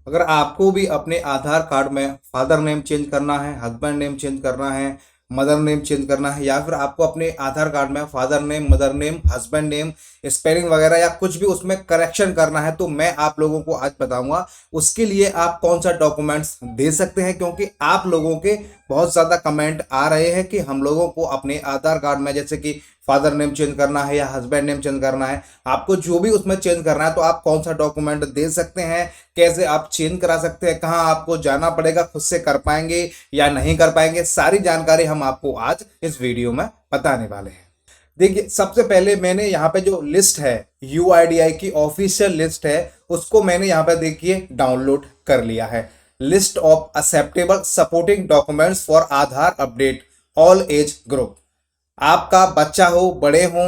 अगर आपको भी अपने आधार कार्ड में फादर नेम चेंज करना है, हस्बैंड नेम चेंज करना है, मदर नेम चेंज करना है, या फिर आपको अपने आधार कार्ड में father name, mother name, husband name, spelling वगैरह या कुछ भी उसमें करेक्शन करना है, तो मैं आप लोगों को आज बताऊंगा उसके लिए आप कौन सा डॉक्यूमेंट्स दे सकते हैं। क्योंकि आप लोगों के बहुत ज़्यादा कमेंट आ रहे हैं कि हम लोगों को अपने आधार कार्ड में जैसे कि फादर नेम चेंज करना है या हस्बैंड नेम चेंज करना है, आपको जो भी उसमें चेंज करना है तो आप कौन सा डॉक्यूमेंट दे सकते हैं, कैसे आप चेंज करा सकते हैं, कहाँ आपको जाना पड़ेगा, खुद से कर पाएंगे या नहीं कर पाएंगे, सारी जानकारी हम आपको आज इस वीडियो में बताने वाले हैं। देखिए, सबसे पहले मैंने यहाँ पे जो लिस्ट है, यूआईडीआई की ऑफिशियल लिस्ट है, उसको मैंने यहाँ पे देखिए डाउनलोड कर लिया है। List of acceptable supporting documents for Aadhaar update all age group. आपका बच्चा हो, बड़े हो,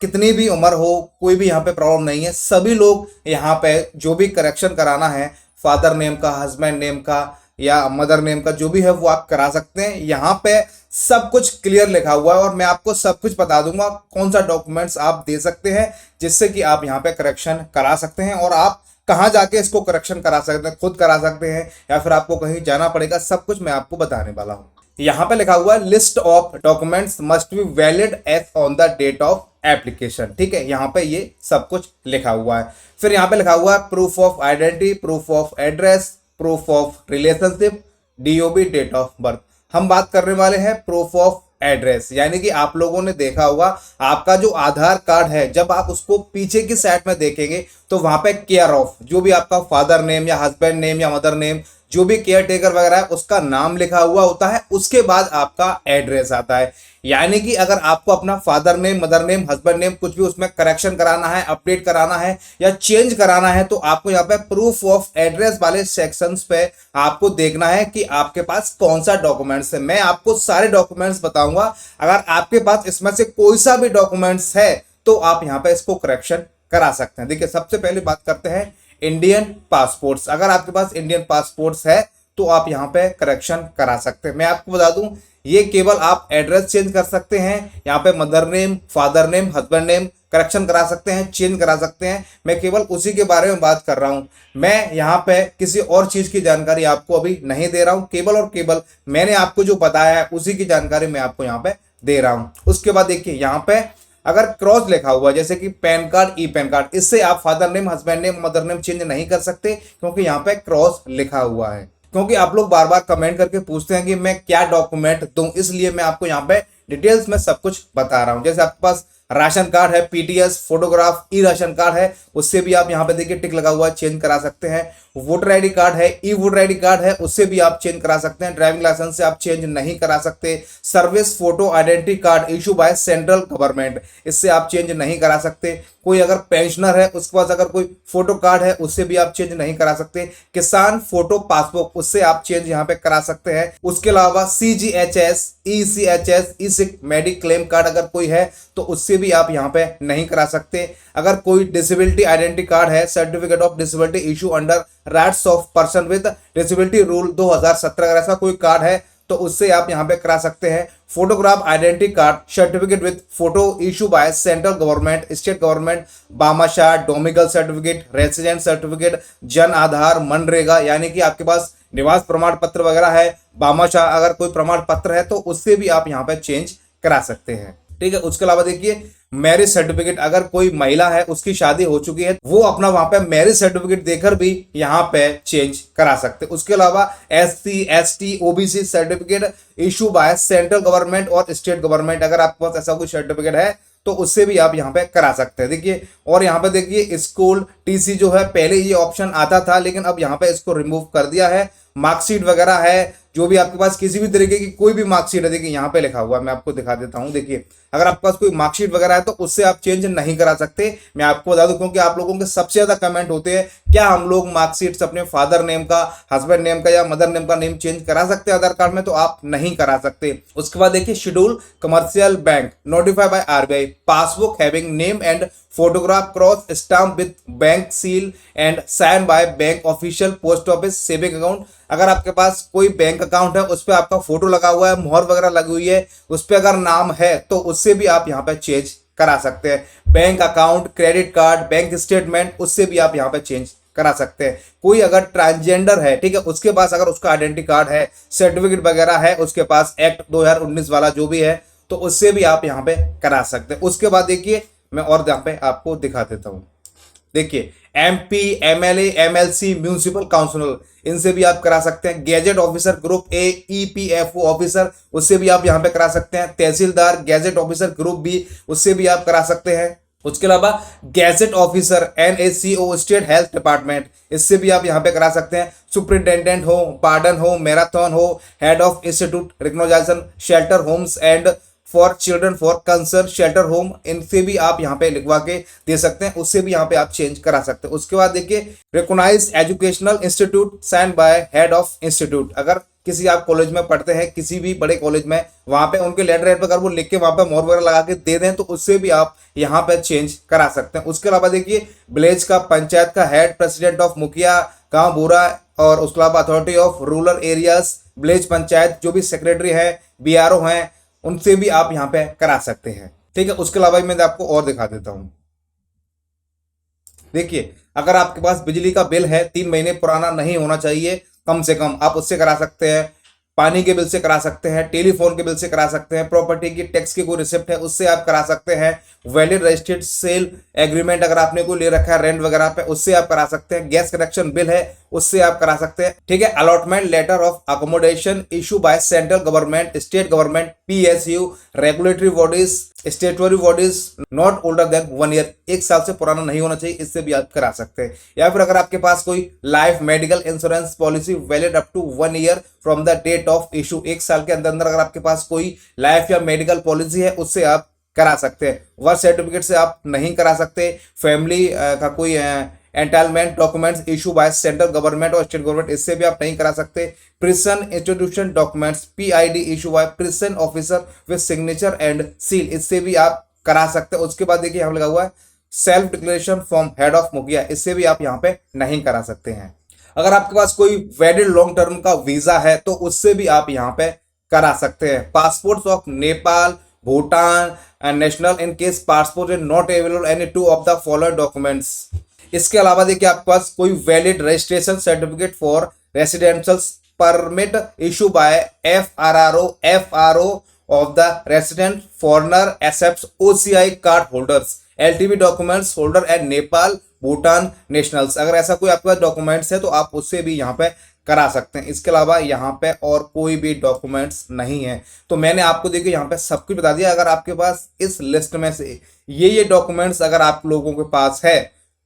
कितनी भी उम्र हो, कोई भी यहाँ पे प्रॉब्लम नहीं है। सभी लोग यहाँ पे जो भी करेक्शन कराना है, फादर नेम का, हस्बैंड नेम का या मदर नेम का, जो भी है वो आप करा सकते हैं। यहाँ पे सब कुछ क्लियर लिखा हुआ है और मैं आपको सब कुछ बता दूंगा कौन सा डॉक्यूमेंट्स आप दे सकते हैं जिससे कि आप यहाँ पे करेक्शन करा सकते हैं, और आप कहाँ जाके इसको करेक्शन करा सकते हैं, खुद करा सकते हैं या फिर आपको कहीं जाना पड़ेगा, सब कुछ मैं आपको बताने वाला हूँ। यहाँ पे लिखा हुआ है list of documents must be valid as on the date of application. ठीक है, यहाँ पे ये सब कुछ लिखा हुआ है। फिर यहाँ पे लिखा हुआ है proof of identity, proof of address, proof of relationship, DOB, date of birth. हम बात करने वाले हैं प्रूफ ऑफ एड्रेस, यानी कि आप लोगों ने देखा होगा आपका जो आधार कार्ड है, जब आप उसको पीछे की साइड में देखेंगे तो वहां पे केयर ऑफ, जो भी आपका फादर नेम या हस्बैंड नेम या मदर नेम, जो भी केयर टेकर वगैरह है, उसका नाम लिखा हुआ होता है, उसके बाद आपका एड्रेस आता है। यानी कि अगर आपको अपना father name, mother name, husband name कुछ भी उसमें करेक्शन कराना है, अपडेट कराना है या चेंज कराना है, तो आपको यहाँ पे प्रूफ ऑफ एड्रेस वाले सेक्शंस पे आपको देखना है कि आपके पास कौन सा डॉक्यूमेंट्स है। मैं आपको सारे डॉक्यूमेंट्स बताऊंगा, अगर आपके पास इसमें से कोई सा भी डॉक्यूमेंट्स है तो आप यहाँ पे इसको करेक्शन करा सकते हैं। देखिए, सबसे पहले बात करते हैं इंडियन पासपोर्ट्स। अगर आपके पास इंडियन पासपोर्ट्स है तो आप यहाँ पे करेक्शन करा सकते हैं। मैं आपको बता दूं, ये केवल आप एड्रेस चेंज कर सकते हैं, यहाँ पे mother name, father name, husband name correction करा सकते हैं, चेंज करा सकते हैं। मैं केवल उसी के बारे में बात कर रहा हूं। मैं यहाँ पे किसी और चीज की जानकारी आपको अभी नहीं दे रहा हूं, केवल और केवल मैंने आपको जो बताया है उसी की जानकारी मैं आपको यहाँ पे दे रहा हूं। उसके बाद देखिए, यहाँ पे अगर क्रॉस लिखा हुआ जैसे कि pan card, e PAN card, इससे आप father name, husband name, mother name change नहीं कर सकते क्योंकि यहाँ पे क्रॉस लिखा हुआ है। क्योंकि आप लोग बार बार कमेंट करके पूछते हैं कि मैं क्या डॉक्यूमेंट दूं, इसलिए मैं आपको यहाँ पे डिटेल्स में सब कुछ बता रहा हूं। जैसे आपके पास राशन कार्ड है, पीटीएस, फोटोग्राफ, ई राशन कार्ड है, उससे भी आप यहाँ पे देखिए टिक लगा हुआ है, चेंज करा सकते हैं। वोटर आईडी कार्ड है, ई वोटर आईडी कार्ड है, उससे भी आप चेंज करा सकते हैं। ड्राइविंग लाइसेंस से आप चेंज नहीं करा सकते। Service photo identity card issue by central government, इससे आप चेंज नहीं करा सकते। कोई अगर पेंशनर है उसके पास अगर कोई फोटो कार्ड है, उससे भी आप चेंज नहीं करा सकते। किसान फोटो पासबुक, उससे आप चेंज यहाँ पे करा सकते हैं। उसके अलावा सीजीएचएस, ईसीएचएस, ई सिक मेडिक्लेम कार्ड अगर कोई है तो उससे भी आप यहाँ पे नहीं करा सकते। अगर कोई डिसेबिलिटी आइडेंटिटी कार्ड है, certificate of disability issue under rights of person with disability rule 2017, अगर ऐसा कोई कार्ड है तो उससे आप यहाँ पे करा सकते हैं। Photograph identity card, certificate with photo issue by central government, state government, Bhamashah, domicile certificate, resident certificate, Jan Aadhaar, MNREGA, यानी कि आपके पास निवास प्रमाण पत्र वगैरह है, बामाशा अगर कोई प्रमाण पत्र है तो उससे भी आप यहाँ पे चेंज करा सकते हैं। ठीक है, उसके अलावा देखिए मैरिज सर्टिफिकेट, अगर कोई महिला है उसकी शादी हो चुकी है वो अपना वहां पे मैरिज सर्टिफिकेट देकर भी यहाँ पे चेंज करा सकते हैं। उसके अलावा SC, ST, OBC certificate issue by central government और स्टेट गवर्नमेंट, अगर आपके पास ऐसा कोई सर्टिफिकेट है तो उससे भी आप यहाँ पे करा सकते हैं। देखिए, और यहाँ पे देखिए स्कूल टीसी जो है, पहले ये ऑप्शन आता था लेकिन अब यहाँ पे इसको रिमूव कर दिया है। मार्कशीट वगैरह है, जो भी आपके पास किसी भी तरीके की कोई भी मार्कशीट है, देखिए यहाँ पे लिखा हुआ है, मैं आपको दिखा देता हूँ। देखिए, अगर आपके पास कोई मार्कशीट वगैरह है तो उससे आप चेंज नहीं करा सकते। मैं आपको बता दूं, क्योंकि आप लोगों के सबसे ज्यादा कमेंट होते हैं क्या हम लोग मार्कशीट अपने फादर नेम का, हस्बैंड नेम का या मदर नेम का नेम चेंज करा सकते हैं आधार कार्ड में, तो आप नहीं करा सकते। उसके बाद देखिए schedule commercial bank notified by RBI, passbook having name and photograph cross stamp with bank seal and sign by bank official, post office, saving account. अगर आपके पास कोई बैंक अकाउंट है उस पर आपका फोटो लगा हुआ है, मोहर वगैरह लगी हुई है, उस पर अगर नाम है तो उससे भी आप यहाँ पे चेंज करा सकते हैं। Bank account, credit card, bank statement, उससे भी आप यहाँ पे चेंज करा सकते हैं। कोई अगर ट्रांसजेंडर है, ठीक है, उसके पास अगर उसका आइडेंटिटी कार्ड है, सर्टिफिकेट वगैरह है उसके पास, एक्ट 2019 वाला जो भी है, तो उससे भी आप यहाँ पे करा सकते हैं। उसके बाद देखिए मैं और यहाँ पे आपको दिखा देता हूँ। देखिए MP, MLA, MLC, municipal councillor, इनसे भी आप करा सकते हैं। Gazette officer group A, EPFO officer, उससे भी आप यहाँ पे करा सकते हैं। Tehsildar gazette officer group B, उससे भी आप करा सकते हैं। उसके अलावा gazette officer NACO state health department, इससे भी आप यहाँ पे करा सकते हैं। सुपरिटेंडेंट हो, पार्डन हो, मैराथन हो, head of institute recognisation, shelter homes and for children for concern shelter home, इनसे भी आप यहाँ पे लिखवा के दे सकते हैं, उससे भी यहाँ पे आप चेंज करा सकते हैं। उसके बाद देखिए recognised educational institute sign by head of institute, अगर किसी आप कॉलेज में पढ़ते हैं, किसी भी बड़े कॉलेज में, वहां पे उनके लेटर हेड पर अगर वो लिख के वहां पे मोहर वगैरह लगा के दे दें तो उससे भी आप यहाँ पे चेंज करा सकते हैं। उसके अलावा देखिए विलेज का पंचायत का हेड, प्रेसिडेंट ऑफ मुखिया गांव बूरा, और उसके अलावा authority of rural areas, village panchayat जो भी सेक्रेटरी है, BRO हैं, उनसे भी आप यहाँ पे करा सकते हैं। ठीक है, उसके अलावा मैं आपको और दिखा देता हूं। देखिए अगर आपके पास बिजली का बिल है 3 महीने पुराना नहीं होना चाहिए कम से कम, आप उससे करा सकते हैं। पानी के बिल से करा सकते हैं, टेलीफोन के बिल से करा सकते हैं, प्रॉपर्टी की टैक्स की कोई रिसिप्ट है उससे आप करा सकते हैं, वैलिड रजिस्टर्ड सेल एग्रीमेंट अगर आपने कोई ले रखा है रेंट वगैरह पे उससे आप करा सकते हैं, गैस कनेक्शन बिल है उससे आप करा सकते हैं। ठीक है, allotment letter of accommodation issue by central government, state government, PSU, regulatory bodies, statutory bodies not older than 1 year, 1 साल से पुराना नहीं होना चाहिए, इससे भी आप करा सकते हैं। या फिर अगर आपके पास कोई life medical insurance policy valid up to 1 year from the date of issue, 1 साल के अंदर अंदर अगर आपके पास कोई लाइफ या मेडिकल पॉलिसी है उससे आप करा सकते हैं। वर्थ सर्टिफिकेट से आप नहीं करा सकते। फैमिली का कोई entitlement documents issue by central government और स्टेट गवर्नमेंट, इससे भी आप नहीं करा सकते। Prison institution documents PID issue bye prison officer with signature and seal, इससे भी आप करा सकते हैं। उसके बाद देखिए यहाँ लगा हुआ है self declaration from head of मुखिया, इससे भी आप यहाँ पे नहीं करा सकते हैं। अगर आपके पास कोई वैलिड लॉन्ग टर्म का वीजा है तो उससे भी आप यहाँ पे करा सकते हैं। Passports of Nepal, Bhutan and national in case passport is not available any 2 of the following documents. इसके अलावा देखिए आपके पास कोई valid registration certificate for residential permit issue by FRO of the resident foreigner except OCI card holders, LTV documents holder and Nepal Bhutan nationals, अगर ऐसा कोई आपके पास डॉक्यूमेंट्स है तो आप उससे भी यहाँ पे करा सकते हैं। इसके अलावा यहाँ पे और कोई भी डॉक्यूमेंट्स नहीं है। तो मैंने आपको देखिए यहाँ पे सब कुछ बता दिया। अगर आपके पास इस लिस्ट में से ये डॉक्यूमेंट्स अगर आप लोगों के पास है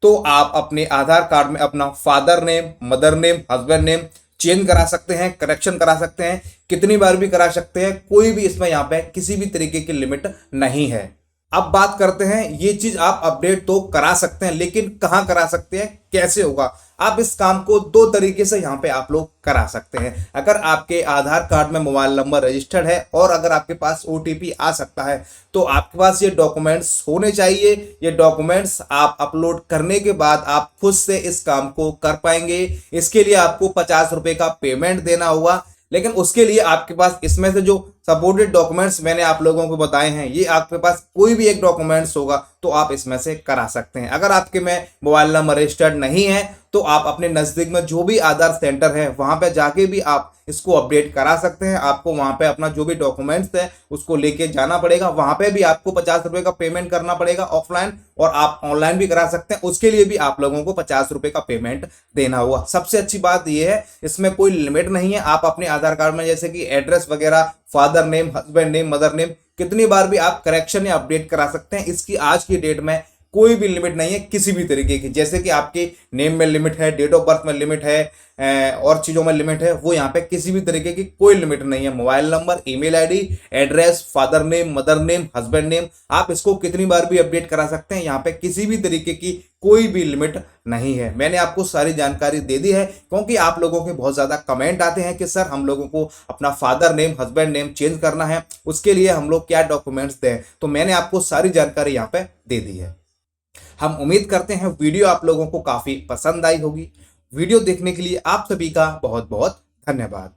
तो आप अपने आधार कार्ड में अपना father name, mother name, husband name change करा सकते हैं, करेक्शन करा सकते हैं, कितनी बार भी करा सकते हैं, कोई भी इसमें यहाँ पे किसी भी तरीके की लिमिट नहीं है। अब बात करते हैं, ये चीज आप अपडेट तो करा सकते हैं लेकिन कहां करा सकते हैं, कैसे होगा। आप इस काम को 2 तरीके से यहाँ पे आप लोग करा सकते हैं। अगर आपके आधार कार्ड में मोबाइल नंबर रजिस्टर्ड है और अगर आपके पास OTP आ सकता है तो आपके पास ये डॉक्यूमेंट्स होने चाहिए। ये डॉक्यूमेंट्स आप अपलोड करने के बाद आप खुद से इस काम को कर पाएंगे। इसके लिए आपको 50 रुपए का पेमेंट देना होगा, लेकिन उसके लिए आपके पास इसमें से जो सपोर्टेड डॉक्यूमेंट्स मैंने आप लोगों को बताए हैं, ये आपके पास कोई भी एक डॉक्यूमेंट्स होगा तो आप इसमें से करा सकते हैं। अगर आपके में मोबाइल नंबर रजिस्टर्ड नहीं है तो आप अपने नज़दीक में जो भी आधार सेंटर है वहां पे जाके भी आप इसको अपडेट करा सकते हैं। आपको वहां पे अपना जो भी डॉक्यूमेंट्स है उसको लेके जाना पड़ेगा, वहां पे भी आपको 50 रुपए का पेमेंट करना पड़ेगा ऑफलाइन, और आप ऑनलाइन भी करा सकते हैं, उसके लिए भी आप लोगों को 50 रुपए का पेमेंट देना होगा। सबसे अच्छी बात यह है इसमें कोई लिमिट नहीं है। आप अपने आधार कार्ड में जैसे कि एड्रेस वगैरह, father name, husband name, mother name, कितनी बार भी आप करेक्शन या अपडेट करा सकते हैं। इसकी आज की डेट में कोई भी लिमिट नहीं है किसी भी तरीके की। जैसे कि आपके नेम में लिमिट है, डेट ऑफ बर्थ में लिमिट है, और चीज़ों में लिमिट है, वो यहाँ पे किसी भी तरीके की कोई लिमिट नहीं है। Mobile number, email ID, address, father name, mother name, husband name, आप इसको कितनी बार भी अपडेट करा सकते हैं। यहाँ पे किसी भी तरीके की कोई भी लिमिट नहीं है। मैंने आपको सारी जानकारी दे दी है क्योंकि आप लोगों के बहुत ज़्यादा कमेंट आते हैं कि सर हम लोगों को अपना father name, husband name change करना है, उसके लिए हम लोग क्या डॉक्यूमेंट्स दें। तो मैंने आपको सारी जानकारी यहाँ पे दे दी है। हम उम्मीद करते हैं वीडियो आप लोगों को काफ़ी पसंद आई होगी। वीडियो देखने के लिए आप सभी का बहुत बहुत धन्यवाद।